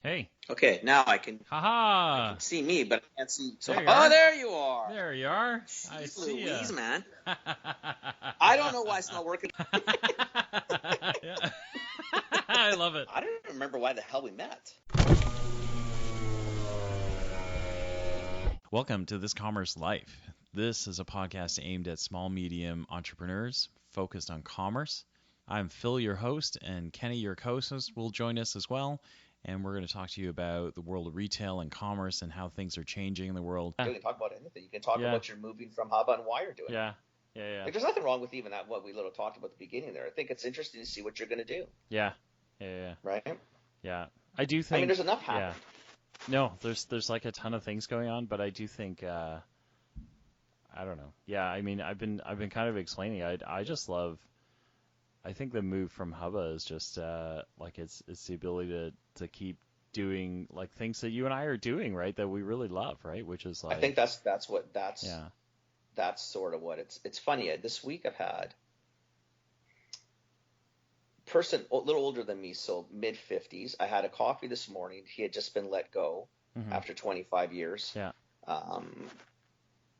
Hey. Okay, now I can Haha. see me, but I can't see. So, There you are. there you are. There you are. I Jeez see Louise, ya. man. I don't know why it's not working. Yeah. I love it. I don't remember why the hell we met. Welcome to This Commerce Life. This is a podcast aimed at small, medium entrepreneurs focused on commerce. I'm Phil, your host, and Kenny, your co-host, will join us as well. And we're going to talk to you about the world of retail and commerce and how things are changing in the world. You can talk about anything. You can talk about your moving from Hubba and why you're doing it. Yeah. Like, there's nothing wrong with even that, what we little talked about at the beginning there. I think it's interesting to see what you're going to do. Yeah. Right? Yeah. I do think. I mean, there's enough happening. Yeah. No, there's like a ton of things going on, but I do think I don't know. Yeah, I mean, I've been kind of explaining. I just love. I think the move from Hubba is just like it's the ability to keep doing like things that you and I are doing, right? That we really love, right? Which is like. I think that's sort of what it's funny. This week I've had person a little older than me, so mid 50s. I had a coffee this morning. He had just been let go after 25 years. Yeah.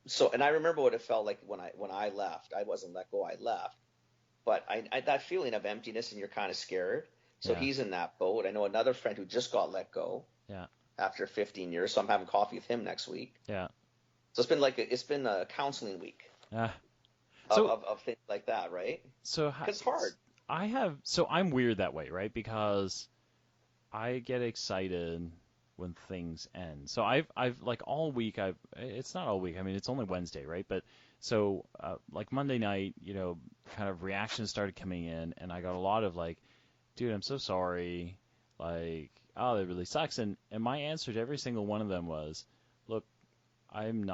So, and I remember what it felt like when I left. I wasn't let go. I left, but I that feeling of emptiness, and you're kind of scared. So he's in that boat. I know another friend who just got let go. Yeah. After 15 years, so I'm having coffee with him next week. Yeah. So it's been a counseling week. Yeah. Of things like that, right? So because it's hard. I'm weird that way, right? Because I get excited when things end. So I've like all week it's not all week. I mean, it's only Wednesday, right? But so like Monday night, kind of reactions started coming in, and I got a lot of like, dude, I'm so sorry. Like, oh, that really sucks. And my answer to every single one of them was, look, I'm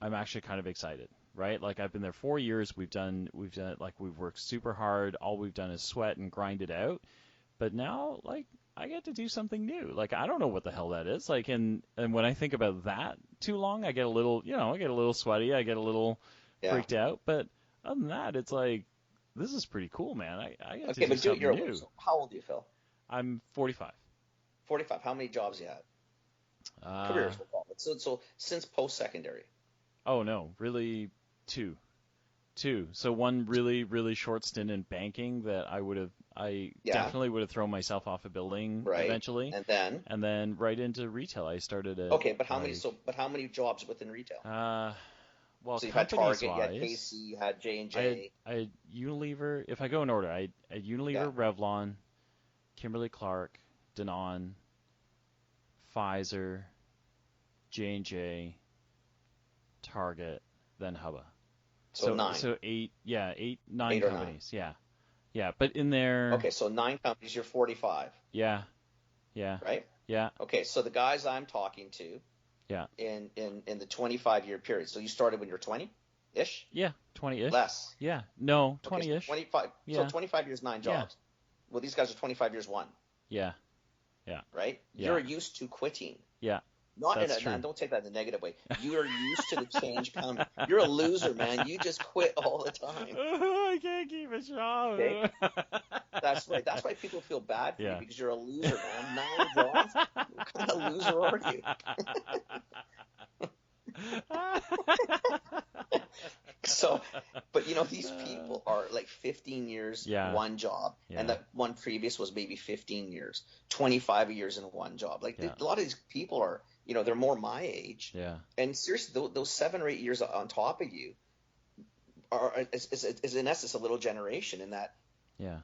actually kind of excited. Right? Like, I've been there 4 years. We've done it, like, we've worked super hard. All we've done is sweat and grind it out. But now, like, I get to do something new. Like, I don't know what the hell that is. Like, and when I think about that too long, I get a little, sweaty. I get a little freaked out. But other than that, it's like, this is pretty cool, man. I get to do something new. So how old are you, Phil? I'm 45. 45. How many jobs you had? Careers, we'll call it. So since post-secondary. Oh, no, really. Two. So one really, really short stint in banking that I definitely would have thrown myself off a building eventually. And then right into retail. I started at. Okay, but how many jobs within retail? Well, so you had Target, you had KC, you had J&J. I had Unilever. If I go in order, I had Unilever, Revlon, Kimberly-Clark, Danone, Pfizer, J&J, Target, then Hubba. So 9. So 8, 9 companies. 9. Yeah. But in there. Okay, so 9 companies. You're 45. Yeah. Right. Yeah. Okay, so the guys I'm talking to. Yeah. In the 25-year period. So you started when you were 20-ish. Yeah, 20-ish. Less. Yeah. No, 20-ish. Okay, so 25. Yeah. So 25 years, 9 jobs. Yeah. Well, these guys are 25 years, 1. Yeah. Right. Yeah. You're used to quitting. Yeah. Don't take that in a negative way. You are used to the change coming. You're a loser, man. You just quit all the time. I can't keep a job. Okay? That's right. That's why people feel bad for you, because you're a loser, man. 9 jobs? What kind of loser are you? So, but these people are like 15 years, 1 job, and that one previous was maybe 15 years, 25 years in 1 job. Like a lot of these people are, they're more my age. Yeah. And seriously, those 7 or 8 years on top of you is in essence a little generation in that. Yeah.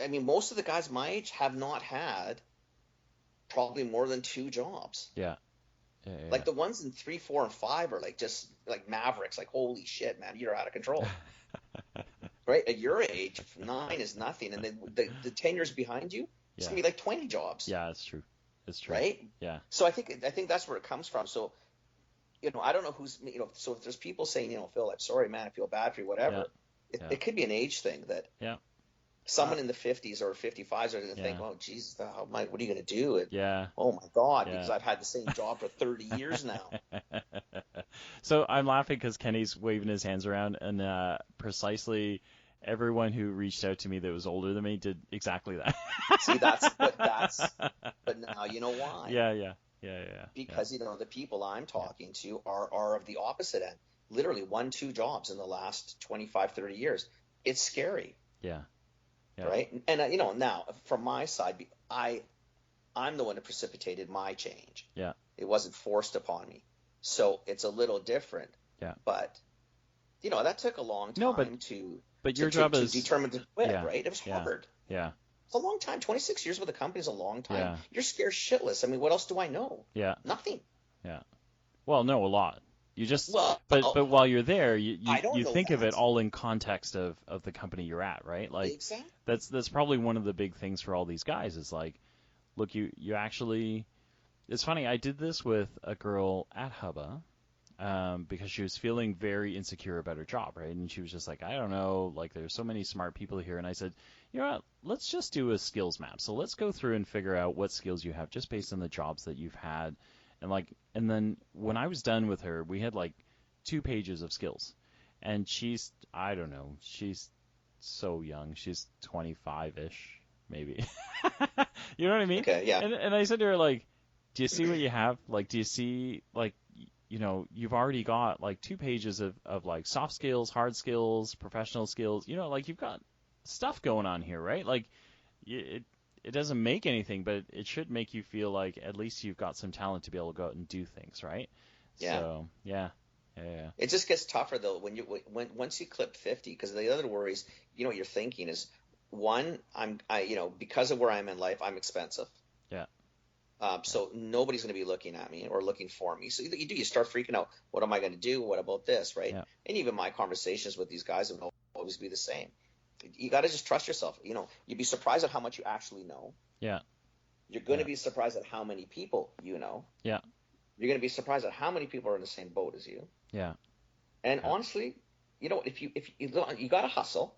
I mean, most of the guys my age have not had probably more than 2 jobs. Yeah. Yeah. Like the ones in 3, 4, and 5 are like just like mavericks. Like, holy shit, man, you're out of control. Right? At your age, 9 is nothing, and then the 10 years behind you, it's gonna be like 20 jobs. Yeah, it's true. It's true. Right? Yeah. So I think that's where it comes from. So, I don't know who's So if there's people saying, Phil, I'm sorry, man, I feel bad for you, whatever. Yeah. It could be an age thing that. Yeah. Someone in the 50s or 55s are going to think, oh, Jesus, what are you going to do? Oh, my God, because I've had the same job for 30 years now. So I'm laughing because Kenny's waving his hands around, and precisely everyone who reached out to me that was older than me did exactly that. See, but now you know why. Yeah. Because, the people I'm talking to are of the opposite end. Literally 1-2 jobs in the last 25, 30 years. It's scary. Yeah. Right. And, now from my side, I'm the one that precipitated my change. Yeah. It wasn't forced upon me. So it's a little different. Yeah. But, that took a long time but your job is determined to quit, right? It was hard. Yeah. It's a long time. 26 years with a company is a long time. Yeah. You're scared shitless. I mean, what else do I know? Yeah. Nothing. Yeah. Well, no, a lot. You just but while you're there, you think of it all in context of the company you're at, right? Like exactly. That's probably one of the big things for all these guys is like, look, you actually. It's funny. I did this with a girl at Hubba. Because she was feeling very insecure about her job, right? And she was just like, I don't know, like there's so many smart people here. And I said, you know what, let's just do a skills map. So let's go through and figure out what skills you have just based on the jobs that you've had. And then when I was done with her, we had like 2 pages of skills. And she's, I don't know, she's so young. She's 25-ish, maybe. You know what I mean? Okay, yeah. And I said to her, like, do you see what you have? Like, do you see, like, you've already got like 2 pages of like soft skills, hard skills, professional skills, like you've got stuff going on here, right? Like it doesn't make anything, but it should make you feel like at least you've got some talent to be able to go out and do things, right? Yeah. So, yeah. It just gets tougher though once you clip 50, because the other worries, what you're thinking is, one, because of where I'm in life, I'm expensive. Yeah. So nobody's going to be looking at me or looking for me. So you start freaking out. What am I going to do? What about this, right? Yeah. And even my conversations with these guys will always be the same. You got to just trust yourself. You'd be surprised at how much you actually know. Yeah. You're going to be surprised at how many people you know. Yeah. You're going to be surprised at how many people are in the same boat as you. Yeah. And honestly, if you got to hustle.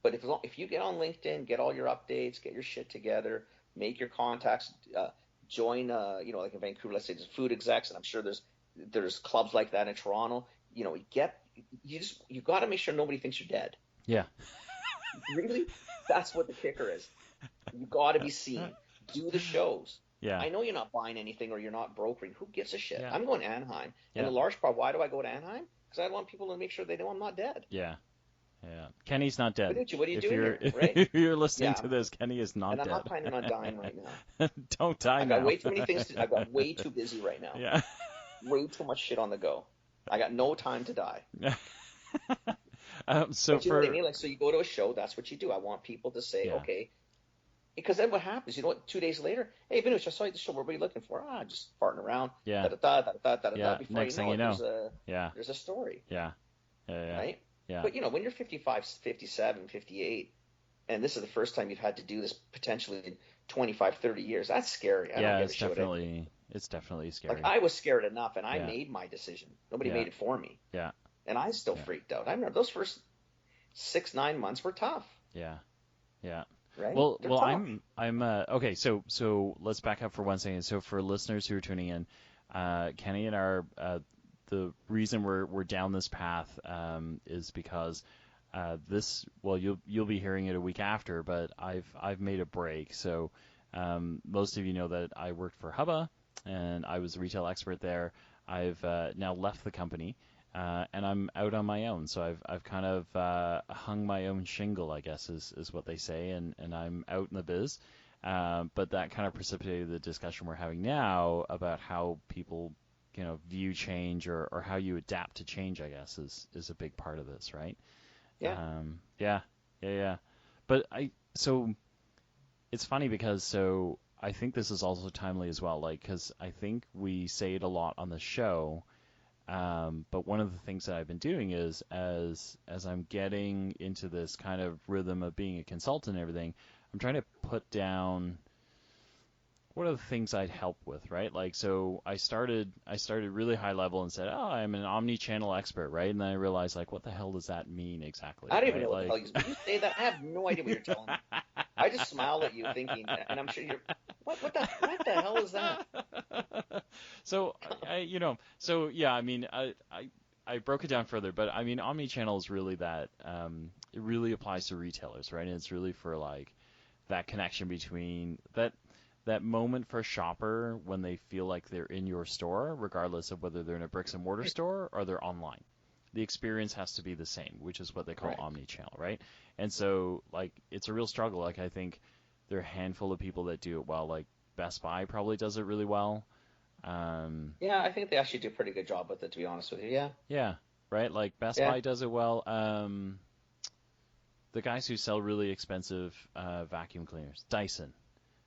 But if you get on LinkedIn, get all your updates, get your shit together, make your contacts, join, like in Vancouver, let's say there's food execs, and I'm sure there's clubs like that in Toronto. You got to make sure nobody thinks you're dead. Yeah. Really, that's what the kicker is. You got to be seen. Do the shows. Yeah. I know you're not buying anything or you're not brokering. Who gives a shit? Yeah. I'm going to Anaheim, and the large part. Why do I go to Anaheim? Because I want people to make sure they know I'm not dead. Yeah. Yeah, Kenny's not dead. What are you doing here? Right? If you're listening to this, Kenny is not dead. And I'm not planning on dying right now. Don't die now. I got way too many things. I got way too busy right now. Yeah. Way too much shit on the go. I got no time to die. So but you know what I mean? Like, so you go to a show. That's what you do. I want people to say, okay. Because then what happens? 2 days later, hey, Vinush, I saw you at the show. What were you looking for? Just farting around. Yeah. Before Next thing you know, there's a story. Yeah. Right? Yeah. But, when you're 55, 57, 58, and this is the first time you've had to do this potentially in 25, 30 years, that's scary. It's definitely scary. Like, I was scared enough, and I made my decision. Nobody made it for me. Yeah. And I still freaked out. I remember those first 6-9 months were tough. Yeah. Right? Well, I'm okay. So let's back up for 1 second. So for listeners who are tuning in, Kenny and our the reason we're down this path is because you'll be hearing it a week after, but I've made a break. So most of you know that I worked for Hubba and I was a retail expert there. I've now left the company and I'm out on my own. So I've kind of hung my own shingle, I guess is what they say, and I'm out in the biz. But that kind of precipitated the discussion we're having now about how people view change or how you adapt to change, I guess, is a big part of this, right? Yeah. Yeah. But so it's funny because I think this is also timely as well, like, because I think we say it a lot on the show, but one of the things that I've been doing is as I'm getting into this kind of rhythm of being a consultant and everything, I'm trying to put down what are the things I'd help with, right? Like, so I started really high level and said, oh, I'm an omnichannel expert, right? And then I realized, like, what the hell does that mean exactly? I don't even know what the hell you say that. I have no idea what you're telling me. I just smile at you thinking, and I'm sure you're, what the hell is that? So, I I broke it down further, but I mean, omnichannel is really that. It really applies to retailers, right? And it's really for like that connection between that moment for a shopper when they feel like they're in your store, regardless of whether they're in a bricks and mortar store or they're online. The experience has to be the same, which is what they call omnichannel, right? And so, like, it's a real struggle. Like, I think there are a handful of people that do it well. Like, Best Buy probably does it really well. Yeah, I think they actually do a pretty good job with it, to be honest with you. Yeah. Yeah, right? Like, Best Buy does it well. The guys who sell really expensive vacuum cleaners, Dyson.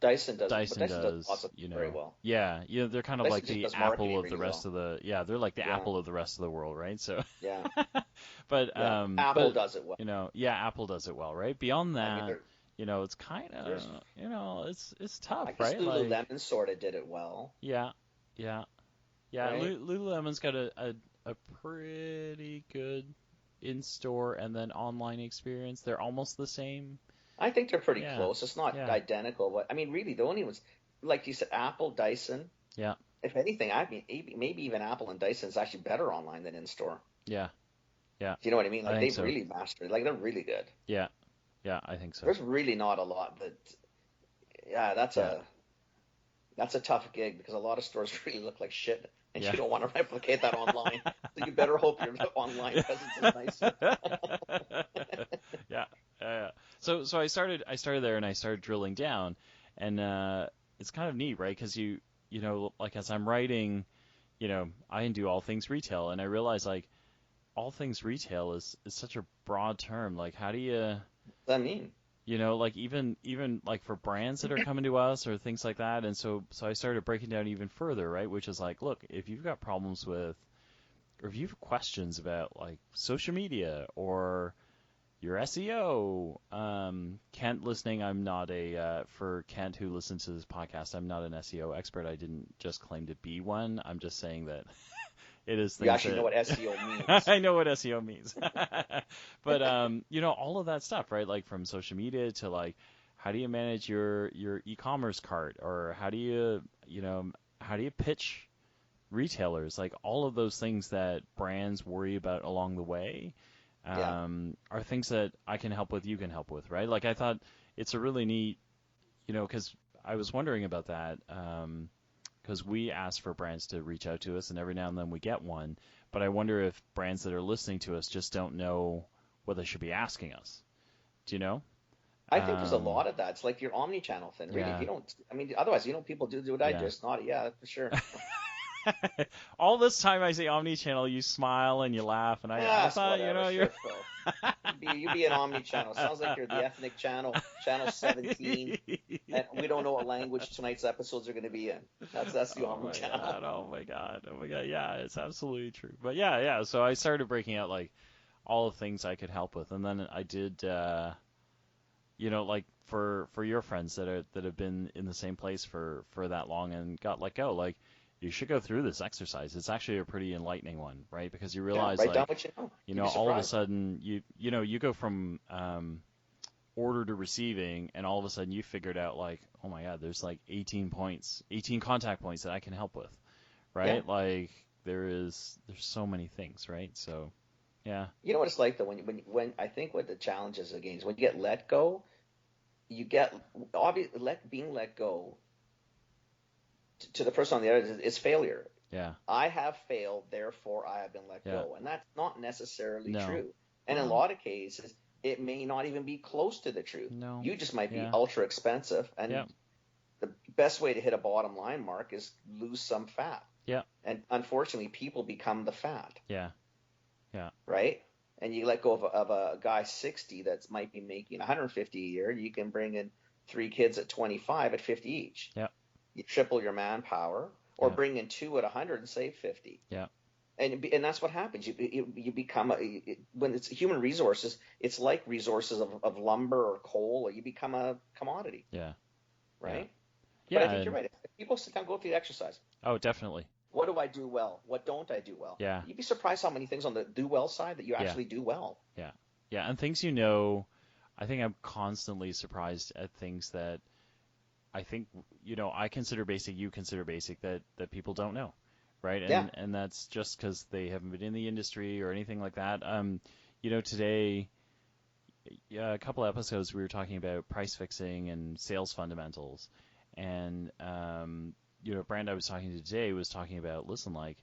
Dyson does also very well. Yeah, they're kind of like the Apple of the rest of the. Yeah, they're like the Apple of the rest of the world, right? So. Yeah. But Apple does it well. Apple does it well, right? Beyond that, it's kind of, it's tough, I guess right? Lululemon sort of did it well. Yeah. Right? Lululemon's got a pretty good in-store and then online experience. They're almost the same. I think they're pretty close. It's not identical, but I mean, really, the only ones, like you said, Apple, Dyson. Yeah. If anything, I mean, maybe even Apple and Dyson is actually better online than in-store. Yeah. Do you know what I mean? Like, they've really mastered it. Like, they're really good. Yeah. Yeah, I think so. There's really not a lot that. Yeah, that's a tough gig because a lot of stores really look like shit, and you don't want to replicate that online. So you better hope your online presence is nicer. Yeah. So I started there and I started drilling down, and it's kind of neat, right? Because you know, like as I'm writing, I do all things retail, and I realize like all things retail is such a broad term. Like, how do you? What does that mean? Like even like for brands that are coming to us or things like that, and so I started breaking down even further, right? Which is like, look, if you've got problems with, or if you have questions about like social media or your SEO, Kent listening, I'm not for Kent who listens to this podcast, I'm not an SEO expert. I didn't just claim to be one. I'm just saying that it is things you actually know what SEO means. I know what SEO means. But, all of that stuff, right? Like from social media to like, how do you manage your e-commerce cart, or how do you pitch retailers? Like all of those things that brands worry about along the way. Are things that I can help with, you can help with, right? Like I thought it's a really neat, because I was wondering about that, because we ask for brands to reach out to us, and every now and then we get one, but I wonder if brands that are listening to us just don't know what they should be asking us. Do you know? I think there's a lot of that. It's like your omni-channel thing. Really, if you don't, I mean, otherwise, people do what I just not. Yeah, for sure. All this time I say omnichannel, you smile and you laugh, and I thought, whatever, you're. You be an omnichannel. Sounds like you're the ethnic channel, channel 17, and we don't know what language tonight's episodes are going to be in. That's the omnichannel. Oh my god! Yeah, it's absolutely true. But yeah. So I started breaking out like all the things I could help with, and then I did, like for your friends that have been in the same place for that long and got let go, like. You should go through this exercise. It's actually a pretty enlightening one, right? Because you realize, write down what you know. All of a sudden, you go from order to receiving, and all of a sudden you figured out like, oh my God, there's like 18 contact points that I can help with, right? Yeah. Like there's so many things, right? So, yeah. You know what it's like though when I think what the challenge is again is when you get let go, being let go. To the person on the other is failure. Yeah. I have failed, therefore I have been let go. And that's not necessarily true. And in a lot of cases, it may not even be close to the truth. No. You just might be ultra expensive. And the best way to hit a bottom line mark is lose some fat. Yeah. And unfortunately, people become the fat. Yeah. Right? And you let go of a guy 60 that might be making 150 a year. You can bring in 3 kids at 25 at 50 each. Yeah. You triple your manpower, or bring in 2 at 100 and save 50. Yeah. And that's what happens. You become when it's human resources, it's like resources of lumber or coal, or you become a commodity. Yeah. Right. Yeah. But I think you're right. If people sit down, go through the exercise. Oh, definitely. What do I do well? What don't I do well? Yeah. You'd be surprised how many things on the do well side that you actually do well. Yeah. Yeah. And things I think I'm constantly surprised at things that I think, I consider basic, you consider basic, that people don't know, right? Yeah. And that's just because they haven't been in the industry or anything like that. Today, a couple episodes we were talking about price fixing and sales fundamentals, and a brand I was talking to today was talking about, listen, like,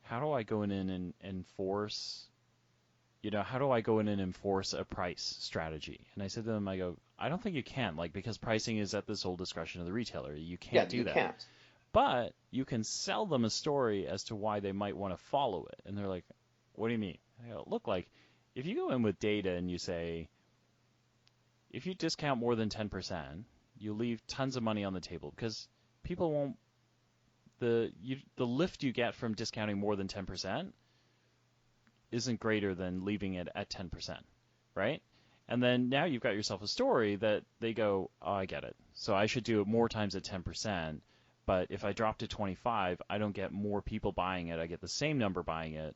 how do I go in and enforce, how do I go in and enforce a price strategy? And I said to them, I go, I don't think you can, like, because pricing is at the sole discretion of the retailer. You can't do that. Can't. But you can sell them a story as to why they might want to follow it. And they're like, what do you mean? I go, look, like, if you go in with data and you say, if you discount more than 10%, you leave tons of money on the table because people won't, the lift you get from discounting more than 10% isn't greater than leaving it at 10%, right? And then now you've got yourself a story that they go, oh, I get it. So I should do it more times at 10%, but if I drop to 25, I don't get more people buying it. I get the same number buying it,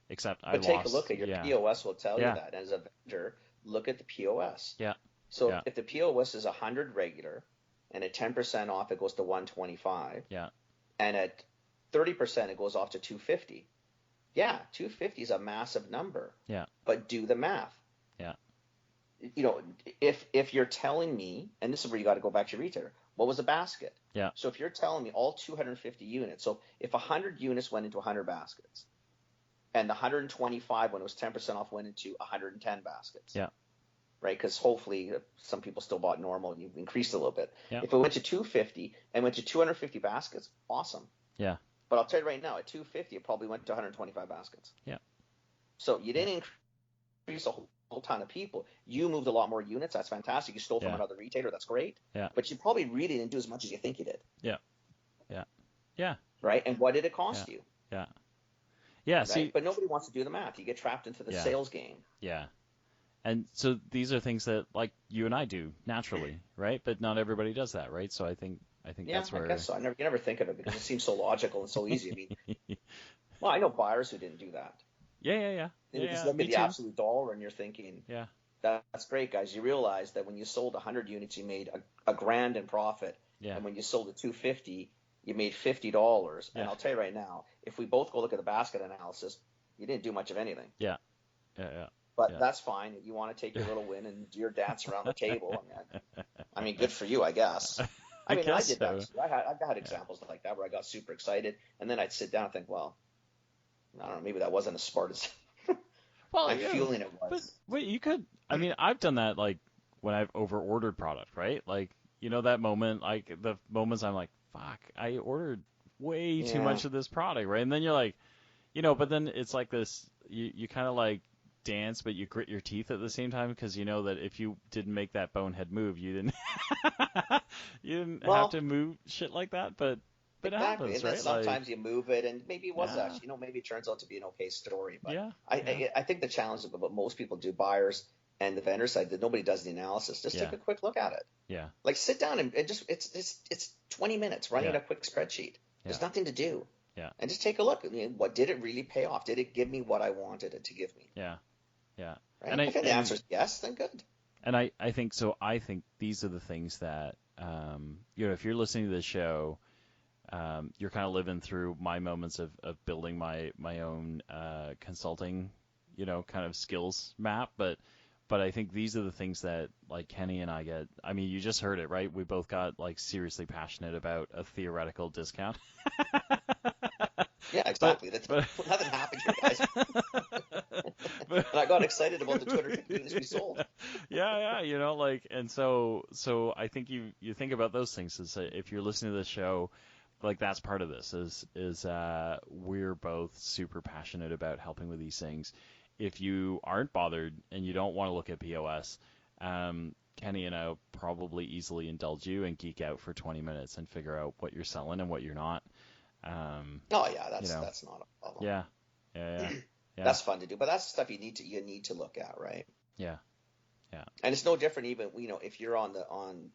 except I lost. But take a look at your POS will tell you that. As a vendor, look at the POS. Yeah. So if the POS is 100 regular and at 10% off it goes to 125. Yeah. And at 30% it goes off to 250. Yeah, 250 is a massive number. Yeah. But do the math. Yeah. If you're telling me, and this is where you got to go back to your retailer, what was the basket? Yeah. So if you're telling me all 250 units, so if 100 units went into 100 baskets, and the 125 when it was 10% off went into 110 baskets. Yeah. Right? Because hopefully some people still bought normal and you've increased a little bit. Yeah. If it went to 250 and went to 250 baskets, awesome. Yeah. But I'll tell you right now, at 250, it probably went to 125 baskets. Yeah. So you didn't increase a whole ton of people. You moved a lot more units. That's fantastic. You stole from another retailer. That's great. Yeah. But you probably really didn't do as much as you think you did. Yeah. Yeah. Yeah. Right? And what did it cost you? Yeah. Yeah. Right? See, but nobody wants to do the math. You get trapped into the sales game. Yeah. And so these are things that, like, you and I do naturally, right? But not everybody does that, right? So I think that's where. I guess so. You never think of it because it seems so logical and so easy. I mean, well, I know buyers who didn't do that. Yeah. They just look at the absolute dollar and you're thinking, yeah, that's great, guys. You realize that when you sold 100 units, you made a grand in profit. Yeah. And when you sold at 250, you made $50. And I'll tell you right now, if we both go look at the basket analysis, you didn't do much of anything. Yeah. But that's fine. If you want to take your little win and do your dance around the table, I mean, good for you, I guess. I did that. So. I've had examples like that where I got super excited, and then I'd sit down and think, well, I don't know, maybe that wasn't as smart as I'm feeling it was. But wait, you could. I mean, I've done that like when I've over-ordered product, right? Like, that moment, like the moments I'm like, fuck, I ordered way too much of this product, right? And then you're like, but then it's like this, you kind of like dance, but you grit your teeth at the same time because you know that if you didn't make that bonehead move, you didn't have to move shit like that. But exactly. It happens, and right? Then sometimes you move it, and maybe it was actually, maybe it turns out to be an okay story. But I think the challenge of what most people do, buyers and the vendor side, that nobody does the analysis. Just take a quick look at it. Yeah. Like sit down and just it's 20 minutes running a quick spreadsheet. There's nothing to do. Yeah. And just take a look. I mean, what did it really pay off? Did it give me what I wanted it to give me? Yeah. Yeah. Right? And if the answer is yes, then good. And I think so. I think these are the things that if you're listening to this show, you're kind of living through my moments of building my own consulting, kind of skills map. But I think these are the things that, like, Kenny and I get. I mean, you just heard it, right? We both got, like, seriously passionate about a theoretical discount. Yeah, exactly. Nothing happened here, guys. And I got excited about the 250 units we sold. Yeah, and so I think you think about those things. Is if you're listening to this show, like, that's part of this. Is we're both super passionate about helping with these things. If you aren't bothered and you don't want to look at POS, Kenny and I will probably easily indulge you and geek out for 20 minutes and figure out what you're selling and what you're not. That's not a problem. Yeah. That's fun to do, but that's stuff you need to look at, right? Yeah. And it's no different even, if you're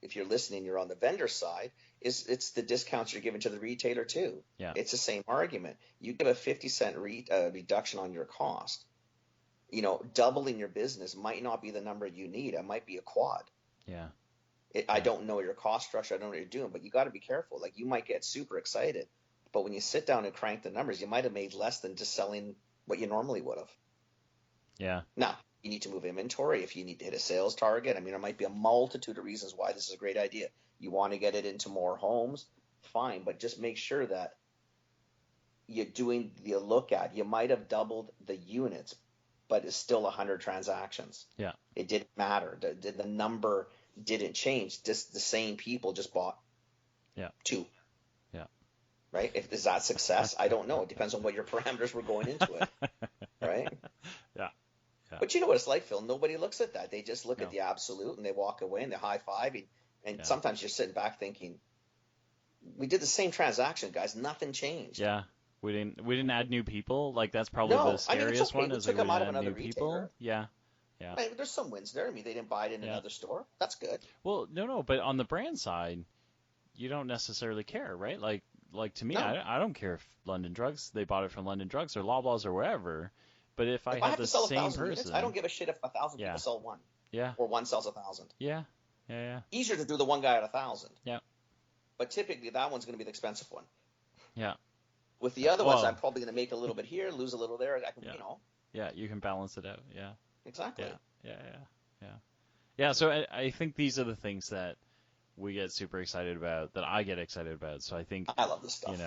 if you're listening, you're on the vendor side, it's the discounts you're giving to the retailer too. Yeah. It's the same argument. You give a 50-cent reduction on your cost. Doubling your business might not be the number you need. It might be a quad. Yeah. I don't know your cost structure. I don't know what you're doing, but you got to be careful. Like, you might get super excited, But when you sit down and crank the numbers, you might have made less than just selling what you normally would have. Yeah. Now, you need to move inventory if you need to hit a sales target. I mean, there might be a multitude of reasons why this is a great idea. You want to get it into more homes, fine, but just make sure that you're doing the look at. You might have doubled the units, but it's still 100 transactions. Yeah. It didn't matter. The number didn't change. Just the same people just bought two. Yeah. Right? Is that success? I don't know. It depends on what your parameters were going into it. Right? Yeah. But you know what it's like, Phil? Nobody looks at that. They just look at the absolute and they walk away and they high five. And sometimes you're sitting back thinking, we did the same transaction, guys. Nothing changed. Yeah. We didn't add new people. Like that's probably the scariest one. We took them out of another retailer. Yeah. Yeah. I mean, there's some wins there. I mean, they didn't buy it in another store. That's good. Well, no. But on the brand side, you don't necessarily care, right? Like to me, I don't care if London Drugs, they bought it from London Drugs or Loblaws or wherever. But if I have the same person, units, I don't give a shit if 1,000 people sell one. Yeah. Or one sells 1,000. Yeah. Easier to do the one guy at 1,000. Yeah. But typically that one's going to be the expensive one. Yeah. With the other ones, I'm probably going to make a little bit here, lose a little there. I can, Yeah, you can balance it out. Yeah. Exactly. Yeah. So I think these are the things that we get super excited about, that I get excited about. So I think I love this stuff.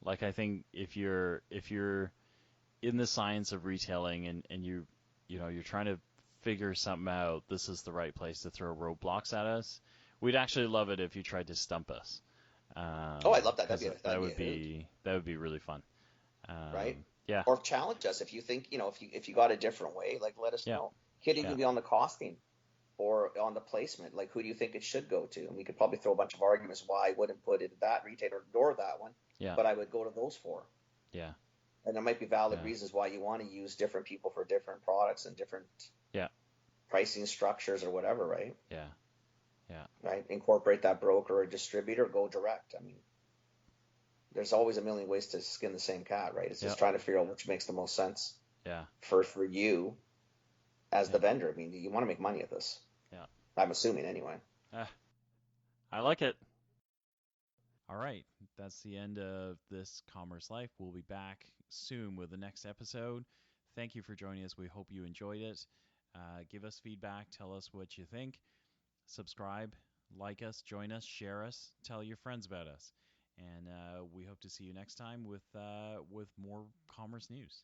Like I think if you're in the science of retailing and you're trying to figure something out, this is the right place to throw roadblocks at us. We'd actually love it if you tried to stump us. I love that. That would be really fun. Right? Yeah. Or challenge us if you think, if you got a different way, like let us know. Could even be on the costing or on the placement. Like who do you think it should go to? And we could probably throw a bunch of arguments why I wouldn't put it at that retailer or that one. Yeah. But I would go to those four. Yeah. And there might be valid reasons why you want to use different people for different products and different pricing structures or whatever, right? Yeah. Right? Incorporate that broker or distributor, go direct. I mean, there's always a million ways to skin the same cat, right? It's just trying to figure out which makes the most sense for you as the vendor. I mean, you want to make money at this. Yeah. I'm assuming anyway. I like it. All right. That's the end of this Commerce Life. We'll be back soon with the next episode. Thank you for joining us. We hope you enjoyed it. Give us feedback. Tell us what you think. Subscribe, like us, join us, share us, tell your friends about us. And we hope to see you next time with more commerce news.